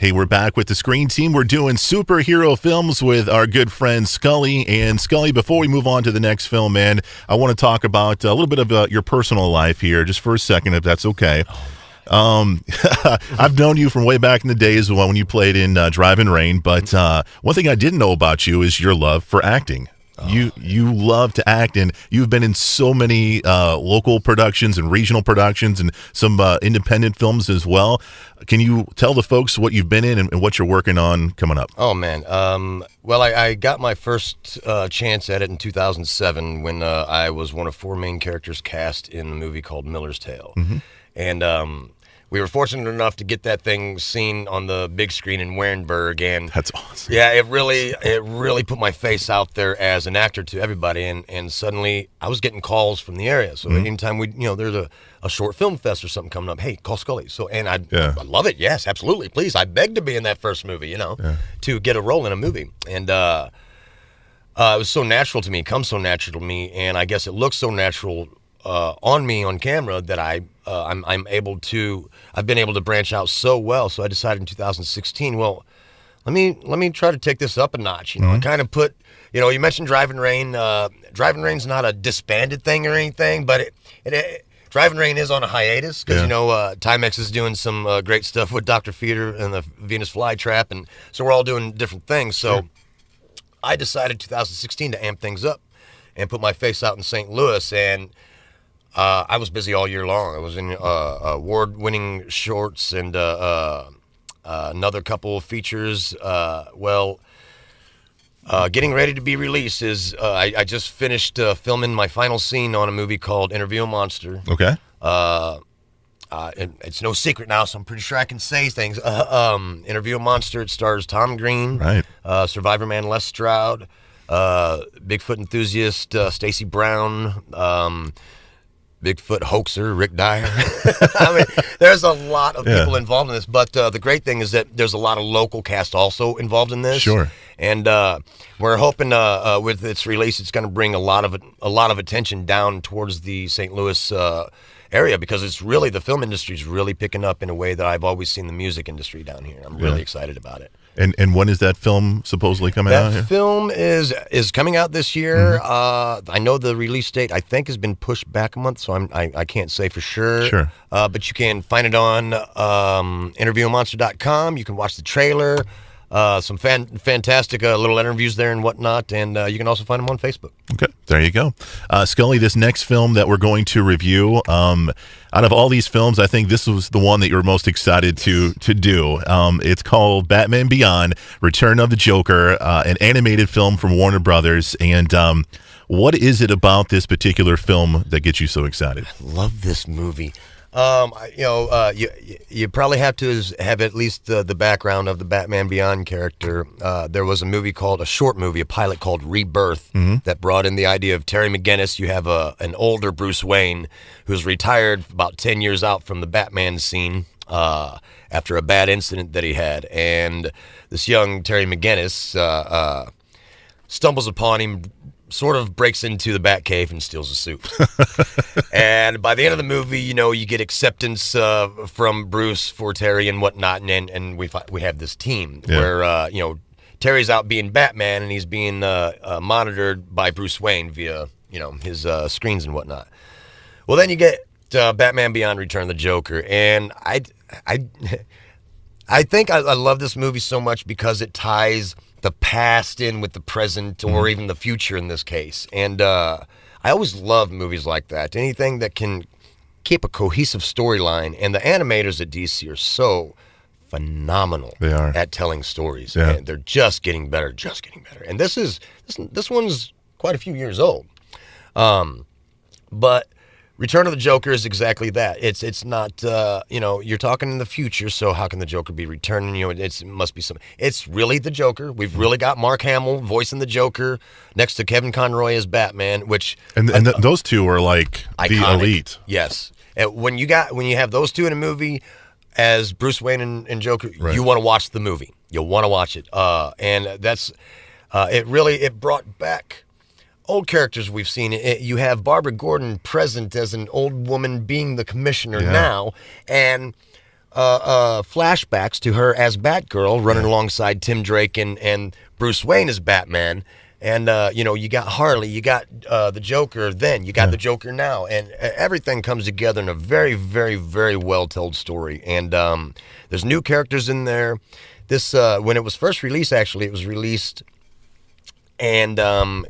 Hey, we're back with the Screen Team. We're doing superhero films with our good friend Scully. And Scully, before we move on to the next film, man, I want to talk about a little bit of your personal life here, just for a second, if that's okay. I've known you from way back in the days when you played in Driving Rain, but one thing I didn't know about you is your love for acting. You love to act, and you've been in so many local productions and regional productions and some independent films as well. Can you tell the folks what you've been in and what you're working on coming up? Oh, man. Well, I got my first chance at it in 2007 when I was one of 4 main characters cast in a movie called Miller's Tale. Mm-hmm. And we were fortunate enough to get that thing seen on the big screen in Warrenburg, and that's awesome. Yeah, it really put my face out there as an actor to everybody, and suddenly I was getting calls from the area. So anytime there's a short film fest or something coming up, hey, call Scully. So I love it. Yes, absolutely. Please, I beg to be in that first movie. To get a role in a movie, and it was so natural to me. It comes so natural to me, and I guess it looks so natural on me on camera that I've been able to branch out so well. So I decided in 2016, well, let me try to take this up a notch. I kind of put, you mentioned Driving Rain. Driving Rain's not a disbanded thing or anything, but Driving Rain is on a hiatus because Timex is doing some great stuff with Dr. Feeder and the Venus Flytrap, and so we're all doing different things. So I decided 2016 to amp things up and put my face out in St. Louis, and I was busy all year long. I was in award-winning shorts and another couple of features. Getting ready to be released is I just finished filming my final scene on a movie called Interview a Monster. Okay. It's no secret now, so I'm pretty sure I can say things. Interview a Monster. It stars Tom Green, right? Survivor man Les Stroud, Bigfoot enthusiast Stacy Brown. Bigfoot hoaxer Rick Dyer. I mean, there's a lot of people involved in this, but the great thing is that there's a lot of local cast also involved in this. Sure. And we're hoping with its release, it's going to bring a lot of attention down towards the St. Louis area, because it's really, the film industry is really picking up in a way that I've always seen the music industry down here. I'm really excited about it. And when is that film supposedly coming out? That film is coming out this year. I know the release date, I think, has been pushed back a month, so I can't say for sure. Sure. But you can find it on interviewamonster.com. You can watch the trailer, some fantastic little interviews there and whatnot, and you can also find them on Facebook. Okay, there you go. Scully, this next film that we're going to review, out of all these films, I think this was the one that you're most excited to do. It's called Batman Beyond, Return of the Joker, an animated film from Warner Brothers. And what is it about this particular film that gets you so excited? I love this movie. You probably have to have at least the background of the Batman Beyond character. There was a short movie, a pilot called Rebirth, that brought in the idea of Terry McGinnis. You have an older Bruce Wayne who's retired about 10 years out from the Batman scene after a bad incident that he had. And this young Terry McGinnis stumbles upon him, sort of breaks into the Batcave and steals a suit. And by the end of the movie, you get acceptance from Bruce for Terry and whatnot, and we have this team where Terry's out being Batman and he's being monitored by Bruce Wayne via his screens and whatnot. Well, then you get Batman Beyond: Return of the Joker, and I think I love this movie so much because it ties the past in with the present, or even the future in this case. And I always love movies like that. Anything that can keep a cohesive storyline. And the animators at DC are so phenomenal at telling stories. Yeah. And they're just getting better. And this one's quite a few years old. But Return of the Joker is exactly that. It's not, you're talking in the future, so how can the Joker be returning? It must be something. It's really the Joker. We've really got Mark Hamill voicing the Joker next to Kevin Conroy as Batman, which... And those two are like iconic. The elite. Yes. When you have those two in a movie as Bruce Wayne and Joker, you want to watch the movie. You'll want to watch it. And that's... It brought back old characters we've seen. You have Barbara Gordon present as an old woman being the commissioner now, and flashbacks to her as Batgirl running alongside Tim Drake and Bruce Wayne as Batman. And, you got Harley, you got the Joker then, you got the Joker now. And everything comes together in a very, very, very well-told story. And there's new characters in there. This, when it was first released, actually, it was released and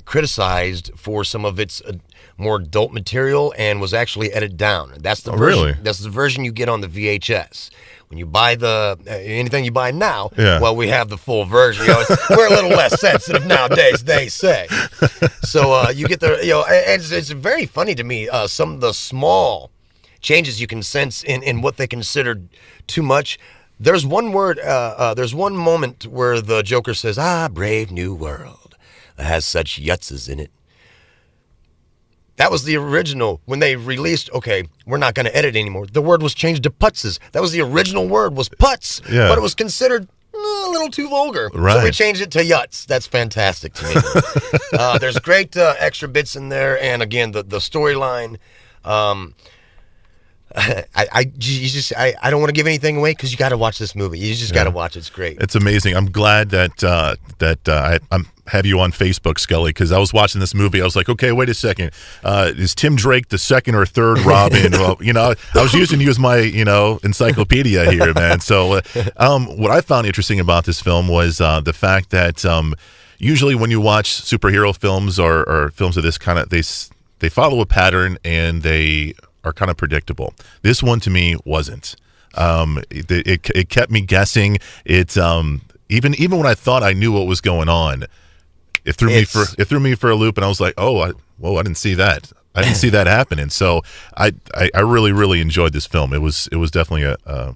criticized for some of its more adult material and was actually edited down. That's the version. Really? That's the version you get on the VHS. When you buy anything you buy now, well, we have the full version. We're a little less sensitive nowadays, they say. So you get the, and it's very funny to me, some of the small changes you can sense in what they considered too much. There's one word, there's one moment where the Joker says, brave new world that has such yutzes in it. That was the original. When they released, okay, we're not going to edit anymore, the word was changed to putzes. That was the original word, was putz, but it was considered a little too vulgar. Right. So we changed it to yutz. That's fantastic to me. There's great extra bits in there, and again, the storyline. I don't want to give anything away because you got to watch this movie. You just got to watch it. It's great. It's amazing. I'm glad that I have you on Facebook, Scully, because I was watching this movie. I was like, okay, wait a second. Is Tim Drake the second or third Robin? Well, I was using you as my encyclopedia here, man. So what I found interesting about this film was the fact that usually when you watch superhero films or films of this kind of, they follow a pattern and they are kind of predictable. This one to me wasn't. It kept me guessing. It even when I thought I knew what was going on, it threw me for a loop, and I was like, I didn't see that. I didn't see that happening. So I really, really enjoyed this film. It was definitely a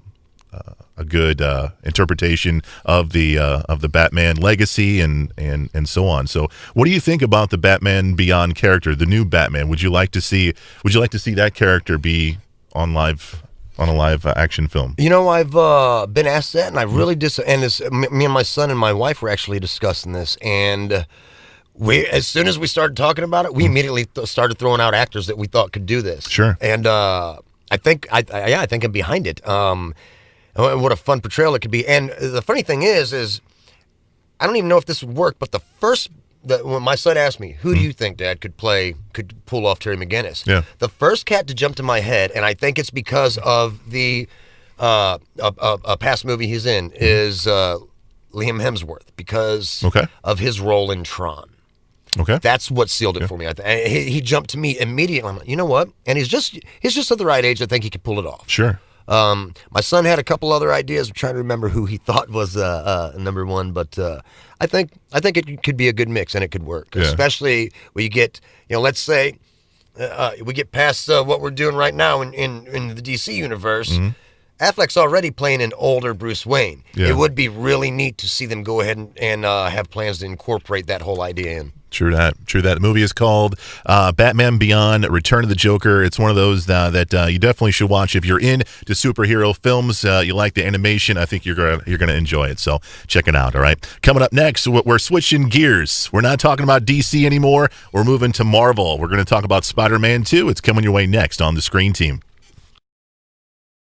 good interpretation of the Batman legacy and so on. So what do you think about the Batman Beyond character, the new Batman? Would you like to see that character be on a live action film? I've been asked that, and I really me and my son and my wife were actually discussing this, and as soon as we started talking about it, we immediately started throwing out actors that we thought could do this. Sure. And I think I'm behind it. What a fun portrayal it could be. And the funny thing is I don't even know if this would work, but when my son asked me, who do you think, Dad, could pull off Terry McGinnis? Yeah. The first cat to jump to my head, and I think it's because of the a past movie he's in, is Liam Hemsworth, because of his role in Tron. Okay. That's what sealed it for me. He jumped to me immediately. I'm like, you know what? And he's just at the right age. I think he could pull it off. Sure. My son had a couple other ideas. I'm trying to remember who he thought was number one, but I think it could be a good mix and it could work, especially when you get, let's say we get past what we're doing right now in the DC universe. Mm-hmm. Affleck's already playing an older Bruce Wayne. Yeah. It would be really neat to see them go ahead and have plans to incorporate that whole idea in. True that. The movie is called Batman Beyond: Return of the Joker. It's one of those that you definitely should watch if you're into superhero films. You like the animation. I think you're gonna enjoy it. So check it out. All right. Coming up next, we're switching gears. We're not talking about DC anymore. We're moving to Marvel. We're going to talk about Spider-Man 2. It's coming your way next on the Screen Team.